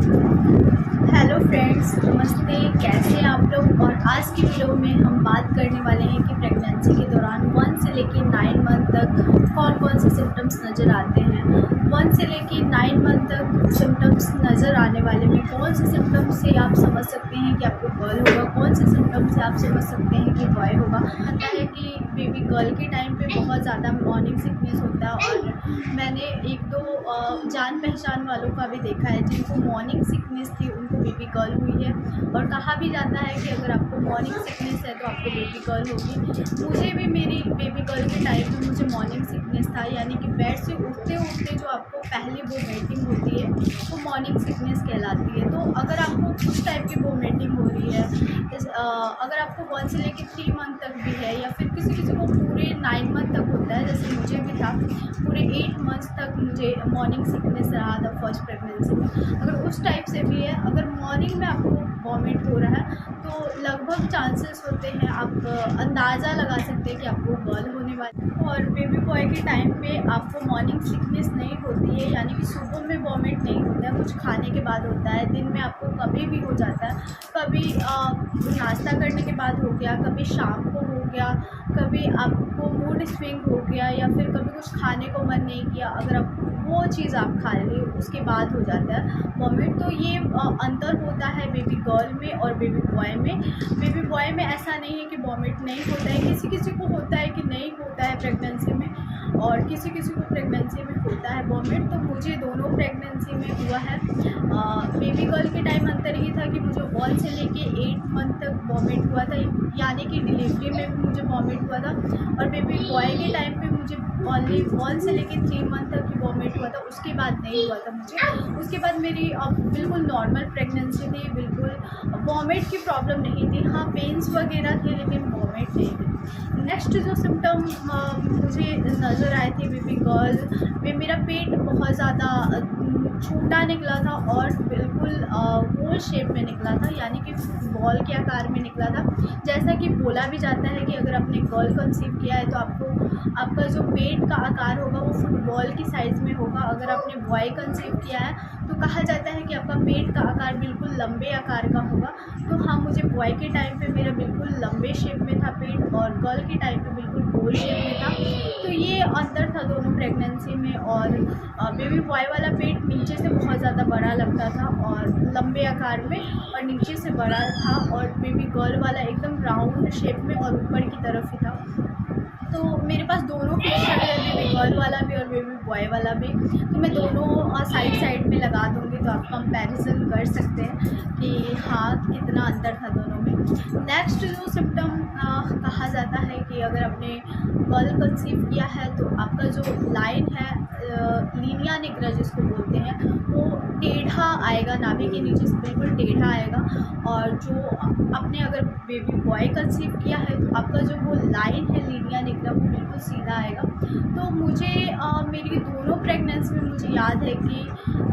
Hello friends, नमस्ते। कैसे हैं आप लोग। और आज की वीडियो में हम बात करने वाले हैं कि प्रेगनेंसी के दौरान 1 से लेकर 9 मंथ तक कौन कौन से सिम्टम्स नज़र आते हैं। 1 से लेकर 9 मंथ तक सिम्टम्स नज़र आने वाले में कौन से सिम्टम्स से आप समझ सकते हैं कि आपको गर्ल होगा, कौन से सिम्टम्स से आप समझ सकते हैं कि बॉय होगा। पता है कि बेबी गर्ल के टाइम पे बहुत ज़्यादा मॉर्निंग सिकनेस होता है, और मैंने 1-2 जान पहचान वालों का भी देखा है जिनको मॉर्निंग सिकनेस थी, उनको बेबी गर्ल हुई है। और कहा भी जाता है कि अगर आपको मॉर्निंग सिकनेस है तो आपको बेबी गर्ल होगी। मुझे भी मेरी बेबी गर्ल के टाइम में मुझे मॉर्निंग सिकनेस था, यानी कि बेड से उठते उठते जो आपको पहली वोमिटिंग होती है वो मॉर्निंग सिकनेस कहलाती है। तो अगर आपको उस टाइप की वोमिटिंग हो रही है, अगर आपको 1 से लेकर 3 मंथ तक भी है, या फिर किसी किसी को पूरे 9 मंथ तक होता है, जैसे मुझे भी था, पूरे 8 मंथ्स तक मुझे मॉर्निंग सिकनेस रहा था फर्स्ट प्रेगनेंसी में। अगर उस टाइप से भी है, अगर मॉर्निंग में आपको वॉमिट हो रहा है तो लगभग चांसेस होते हैं, आप अंदाज़ा लगा सकते हैं कि आपको गर्ल होने वाली है। और बेबी बॉय के टाइम पे आपको मॉर्निंग सिकनेस नहीं होती है, यानी कि सुबह में वॉमिट नहीं होता है, कुछ खाने के बाद होता है। दिन में आपको कभी भी हो जाता है, कभी नाश्ता करने के बाद हो गया, कभी शाम को हो गया, कभी आपको मूड स्विंग हो गया, या फिर कभी कुछ खाने को मन नहीं किया, अगर आप वो चीज़ आप खा रहे हो उसके बाद हो जाता है वॉमिट। तो ये अंतर होता है बेबी गर्ल में और बेबी बॉय में। बेबी बॉय में ऐसा नहीं है कि वॉमिट नहीं होता है, किसी किसी को होता है कि नहीं होता है प्रेगनेंसी में, और किसी किसी को प्रेगनेंसी में होता है वॉमिट। तो मुझे दोनों प्रेगनेंसी में हुआ है। बेबी गर्ल के टाइम अंतर ये था कि मुझे 1 से लेके 8 मंथ तक वॉमिट हुआ था, यानी कि डिलीवरी में भी मुझे वॉमिट हुआ था। और बेबी बॉय के टाइम पे मुझे ओनली 1 से लेके 3 मंथ तक ही वॉमिट हुआ था, उसके बाद नहीं हुआ था मुझे। उसके बाद मेरी बिल्कुल नॉर्मल प्रेगनेंसी थी, बिल्कुल वॉमिट की प्रॉब्लम नहीं थी। हाँ, पेन्स वगैरह थे लेकिन वॉमिट नहीं थी। नेक्स्ट जो सिम्टम मुझे नज़र आए थे बेबी गर्ल में, मेरा पेट बहुत ज़्यादा छोटा निकला था और बिल्कुल गोल शेप में निकला था, यानी कि बॉल के आकार में निकला था। जैसा कि बोला भी जाता है कि अगर आपने गर्ल कंसीव किया है तो आपका जो पेट का आकार होगा वो फुटबॉल की साइज़ में होगा। अगर आपने बॉय कंसीव किया है तो कहा जाता है कि आपका पेट का आकार बिल्कुल लंबे आकार का होगा। तो हाँ, मुझे बॉय के टाइम पे मेरा बिल्कुल लंबे शेप में था पेट, और गर्ल के टाइम पे बिल्कुल गोल शेप में था। तो ये अंतर था दोनों प्रेगनेंसी में। और बेबी बॉय वाला पेट नीचे से बहुत ज़्यादा बड़ा लगता था और लंबे आकार में, और नीचे से बड़ा था, और बेबी गर्ल वाला एकदम राउंड शेप में और ऊपर की तरफ ही था। तो मेरे पास दोनों पिक्चर है, बेबी गर्ल वाला भी और बेबी बॉय वाला भी। तो मैं दोनों साइड साइड में लगा दूँगी, तो आप कंपैरिजन कर सकते हैं कि हाँ, कितना अंतर था दोनों में। नेक्स्ट जो सिम्टम कहा जाता है कि अगर आपने गर्ल कंसीव किया है तो आपका जो लाइन है, लीनिया निग्रा जिसको बोलते हैं, वो टेढ़ा आएगा, नाभि के नीचे से बिल्कुल टेढ़ा आएगा। और जो आपने अगर बेबी बॉय कंसीव किया है तो आपका जो वो लाइन है लीनिया निग्रा, वो बिल्कुल सीधा आएगा। तो मुझे मेरी दोनों प्रेगनेंसी में मुझे याद है कि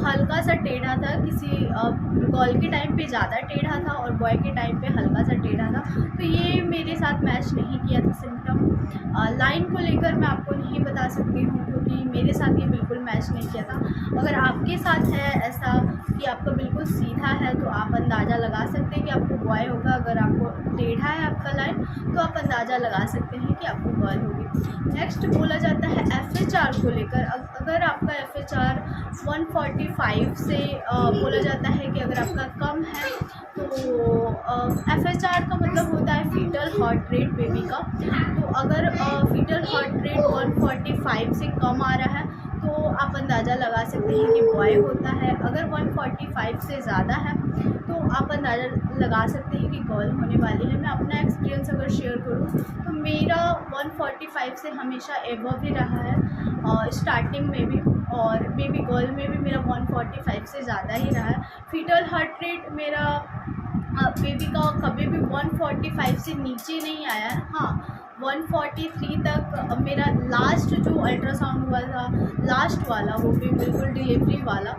हल्का सा टेढ़ा था, किसी गर्ल के टाइम पे ज़्यादा टेढ़ा था और बॉय के टाइम पे हल्का सा टेढ़ा था। तो ये मेरे साथ मैच नहीं किया था सिम्टम। लाइन को लेकर मैं आपको नहीं बता सकती हूँ, क्योंकि मेरे साथ ये बिल्कुल मैच नहीं किया था। अगर आपके साथ है ऐसा कि आपका बिल्कुल सीधा है तो आप अंदाज़ा लगा सकते हैं कि आपको बॉय होगा। अगर आपको टेढ़ा है आपका लाइन तो आप अंदाज़ा लगा सकते हैं कि आपको गर्ल होगी। नेक्स्ट बोला जाता है FHR को लेकर। अगर आपका FHR 145 से बोला जाता है कि अगर आपका कम है तो FHR का मतलब होता है फीटल हार्ट रेट बेबी का। तो अगर फीटल हार्ट रेट 145 से कम आ रहा है तो आप अंदाज़ा लगा सकते हैं कि बॉय होता है। अगर 145 से ज़्यादा है तो आप अंदाज़ा लगा सकते हैं कि गर्ल होने वाली है। मैं अपना एक्सपीरियंस अगर शेयर करूँ तो मेरा 145 से हमेशा एबव ही रहा है, स्टार्टिंग में भी, और बेबी गर्ल में भी मेरा 145 से ज़्यादा ही रहा है। फीटल हार्ट रेट मेरा बेबी का कभी भी 145 से नीचे नहीं आया है। हाँ, 143 तक मेरा लास्ट जो अल्ट्रासाउंड हुआ था, लास्ट वाला, वो भी बिल्कुल डिलीवरी वाला,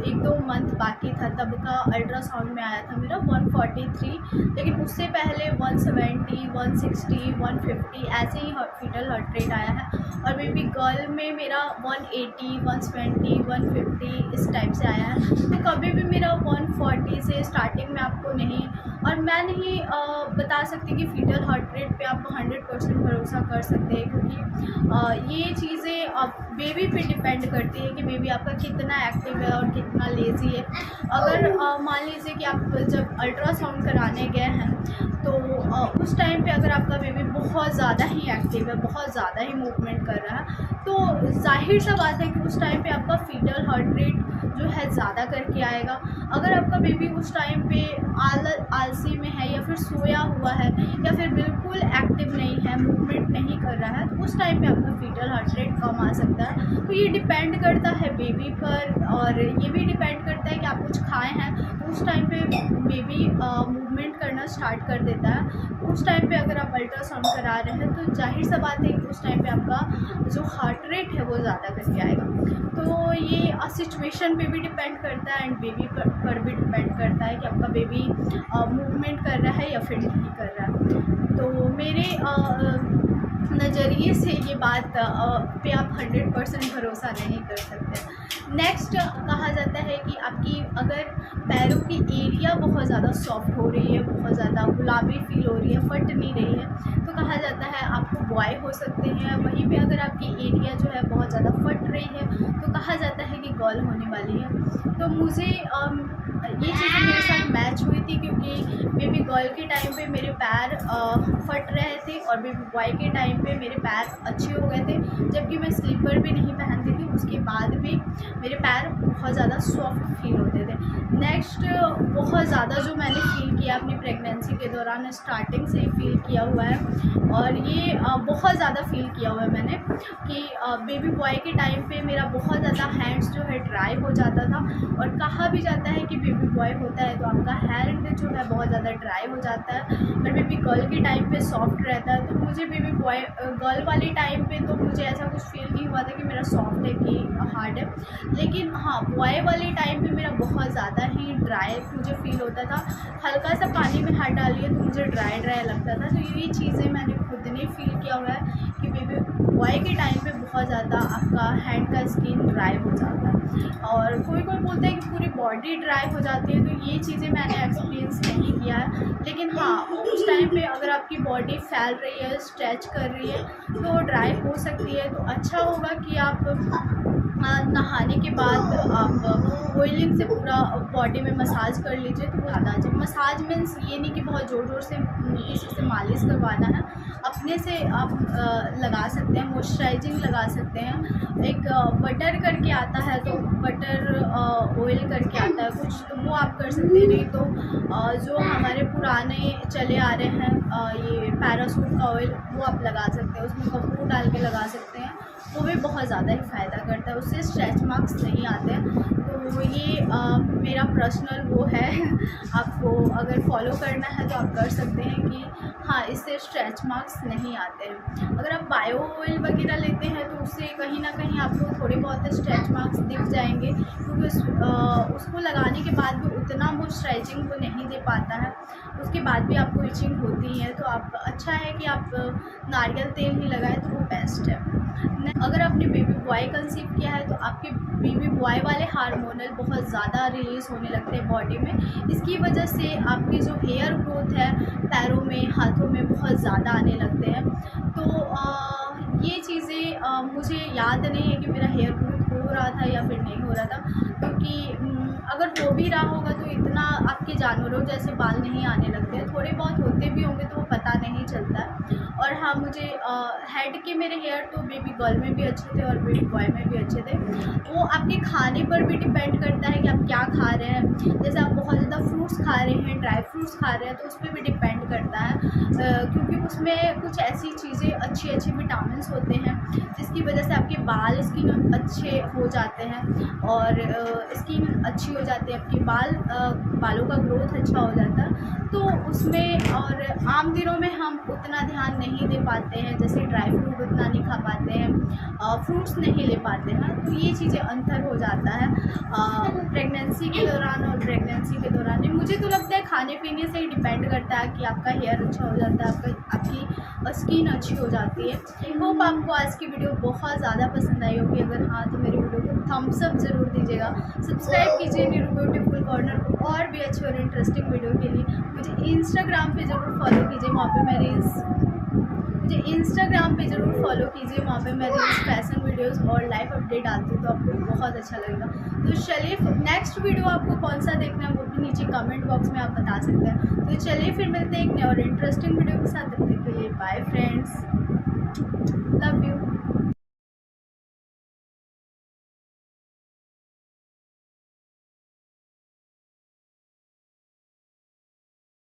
1-2 मंथ बाकी था तब का अल्ट्रासाउंड में आया था मेरा 143। लेकिन उससे पहले 170, 160, 150 ऐसे ही फीटल हार्ट रेट आया है। और बेबी गर्ल में मेरा 180, 120, 150 इस टाइप से आया है। तो कभी भी आपको नहीं, और मैं नहीं बता सकती कि फीटल हार्ट रेट पे आप 100% भरोसा कर सकते हैं, क्योंकि ये चीज़ें बेबी पे डिपेंड करती है कि बेबी आपका कितना एक्टिव है और कितना लेज़ी है। अगर मान लीजिए कि आप जब अल्ट्रासाउंड कराने गए हैं तो उस टाइम पे अगर आपका बेबी बहुत ज़्यादा ही एक्टिव है, बहुत ज़्यादा ही मूवमेंट कर रहा है, तो जाहिर सा बात है कि उस टाइम पे आपका फीटल हार्ट रेट जो है ज़्यादा करके आएगा। अगर आपका बेबी उस टाइम पे आलसी में है, या फिर सोया हुआ है, या फिर बिल्कुल एक्टिव नहीं है, मूवमेंट नहीं कर रहा है, तो उस टाइम पे आपका फीटल हार्ट रेट कम आ सकता है। तो ये डिपेंड करता है बेबी पर, और ये भी डिपेंड करता है कि आप कुछ खाए हैं तो उस टाइम पे बेबी मूवमेंट करना स्टार्ट कर देता है। उस टाइम पे अगर आप अल्ट्रासाउंड करा रहे हैं तो जाहिर सा बात है कि उस टाइम पे आपका जो हार्ट रेट है वो ज़्यादा करके आएगा। तो ये सिचुएशन पे भी डिपेंड करता है, एंड बेबी पर भी डिपेंड करता है कि आपका बेबी मूवमेंट कर रहा है या फिर नहीं कर रहा है। तो मेरे नज़रिए से ये बात पे आप 100% भरोसा नहीं कर सकते। नेक्स्ट कहा जाता है कि आपकी अगर पैरों की एरिया बहुत ज़्यादा सॉफ्ट हो रही है, बहुत ज़्यादा गुलाबी फील हो रही है, फट नहीं रही है, तो कहा जाता है आपको बॉय हो सकते हैं। वहीं पे अगर आपकी एरिया जो है बहुत ज़्यादा फट रही है तो कहा जाता है कि गर्ल होने वाली है। तो मुझे ये चीज़ें मेरे साथ मैच हुई थी, क्योंकि बेबी गर्ल के टाइम पे मेरे पैर फट रहे थे और बेबी बॉय के टाइम पे मेरे पैर अच्छे हो गए थे, जबकि मैं स्लीपर भी नहीं पहनती थी, उसके बाद भी मेरे पैर बहुत ज़्यादा सॉफ्ट फील होते थे। नेक्स्ट बहुत ज़्यादा जो मैंने फ़ील किया अपनी प्रेगनेंसी के दौरान, स्टार्टिंग से ही फील किया हुआ है, और ये बहुत ज़्यादा फील किया हुआ है मैंने कि बेबी बॉय के टाइम पे मेरा बहुत ज़्यादा हैंड्स जो है ड्राई हो जाता था। और कहा भी जाता है कि बेबी बॉय होता है तो आपका हैंड जो है बहुत ज़्यादा ड्राई हो जाता है, और बेबी गर्ल के टाइम पे सॉफ्ट रहता है। तो मुझे बेबी बॉय गर्ल वाले टाइम पे तो मुझे ऐसा कुछ फील नहीं हुआ था कि मेरा सॉफ्ट है कि हार्ड है, लेकिन हाँ बॉय वाले टाइम पे मेरा बहुत ज़्यादा ही ड्राई मुझे फील होता था। हल्का सा पानी में हाथ डालिए तो मुझे ड्राई ड्राई लगता था। तो ये चीज़ें मैंने खुद ने फील किया हुआ है कि बेबी बॉय के टाइम पे बहुत ज़्यादा आपका हैंड का स्किन ड्राई हो जाता है, और कोई कोई बोलता है कि पूरी बॉडी ड्राई हो जाती है। तो ये चीज़ें मैंने एक्सपीरियंस नहीं किया है, लेकिन हाँ उस टाइम पे अगर आपकी बॉडी फैल रही है, स्ट्रेच कर रही है, तो ड्राई हो सकती है। तो अच्छा होगा कि आप नहाने के बाद आप ऑयलिंग से पूरा बॉडी में मसाज कर लीजिए तो ज़्यादा अच्छा। मसाज मीन्स ये नहीं कि बहुत ज़ोर ज़ोर से किसी से मालिश करवाना है, अपने से आप लगा सकते हैं, मॉइस्चराइजिंग लगा सकते हैं। एक बटर करके आता है, तो बटर ऑयल करके आता है कुछ, तो वो आप कर सकते हैं। नहीं तो जो हमारे पुराने चले आ रहे हैं ये पैरासूट का ऑयल, वो आप लगा सकते हैं, उसमें कपूर डाल के लगा सकते हैं, वो भी बहुत ज़्यादा ही फ़ायदा करता है, उससे स्ट्रेच मार्क्स नहीं आते हैं। तो ये मेरा पर्सनल वो है आपको अगर फॉलो करना है तो आप कर सकते हैं कि हाँ इससे स्ट्रेच मार्क्स नहीं आते हैं। अगर आप बायो ऑयल वगैरह लेते हैं तो उससे कहीं ना कहीं आपको थोड़े बहुत स्ट्रेच मार्क्स दिख जाएंगे, क्योंकि उसको लगाने के बाद भी उतना मॉइस्चराइजिंग वो नहीं दे पाता है, उसके बाद भी आपको इचिंग होती है। तो आप अच्छा है कि आप नारियल तेल ही लगाएं तो वो बेस्ट है। अगर आपने बेबी बॉय कंसीव किया है तो आपके बेबी बॉय वाले हार्मोनल बहुत ज़्यादा रिलीज़ होने लगते हैं बॉडी में। इसकी वजह से आपकी जो हेयर ग्रोथ है पैरों में, हाथों में बहुत ज़्यादा आने लगते हैं। तो ये चीज़ें मुझे याद नहीं है कि मेरा हेयर ग्रोथ हो रहा था या फिर नहीं हो रहा था, क्योंकि अगर हो भी रहा होगा तो इतना आपके जानवरों जैसे बाल नहीं आने लगते हैं, थोड़े बहुत होते भी होंगे तो वो पता नहीं चलता है। और हाँ मुझे हेड के मेरे हेयर तो बेबी गर्ल में भी अच्छे थे और बेबी बॉय में भी अच्छे थे। वो आपके खाने पर भी डिपेंड करता है कि आप क्या खा रहे हैं। जैसे आप बहुत ज़्यादा फ्रूट्स खा रहे हैं, ड्राई फ्रूट्स खा रहे हैं, तो उस पर भी डिपेंड करता है, क्योंकि उसमें कुछ ऐसी चीज़ें अच्छी अच्छी विटामिन होते हैं जिसकी वजह से आपके बाल स्किन अच्छे हो जाते हैं, और स्किन अच्छी हो जाती है, आपके बालों का ग्रोथ अच्छा हो जाता है। तो उसमें और आम दिनों में हम उतना ध्यान नहीं दे पाते हैं, जैसे ड्राई फ्रूट उतना नहीं खा पाते हैं, फ्रूट्स नहीं ले पाते हैं। तो ये चीज़ें अंतर हो जाता है प्रेगनेंसी के दौरान और प्रेगनेंसी के दौरान। मुझे तो लगता है खाने पीने से ही डिपेंड करता है कि आपका हेयर अच्छा हो जाता है, आपकी स्किन अच्छी हो जाती है। होप आपको आज की वीडियो बहुत ज़्यादा पसंद आई होगी। अगर हाँ तो मेरी वीडियो को थम्स अप ज़रूर दीजिएगा, सब्सक्राइब कीजिए नीरू ब्यूटीफुल कॉर्नर को और भी अच्छे और इंटरेस्टिंग वीडियो के लिए मुझे इंस्टाग्राम पे ज़रूर फॉलो कीजिए। वहाँ पे मैं रील्स फैशन वीडियोस और लाइव अपडेट डालती हूँ, तो आपको बहुत अच्छा लगेगा। तो चलिए नेक्स्ट वीडियो आपको कौन सा देखना है वो भी नीचे कमेंट बॉक्स में आप बता सकते हैं। तो चलिए फिर मिलते हैं एक नए और इंटरेस्टिंग वीडियो के साथ। तब तक के लिए बाय फ्रेंड्स, लव यू।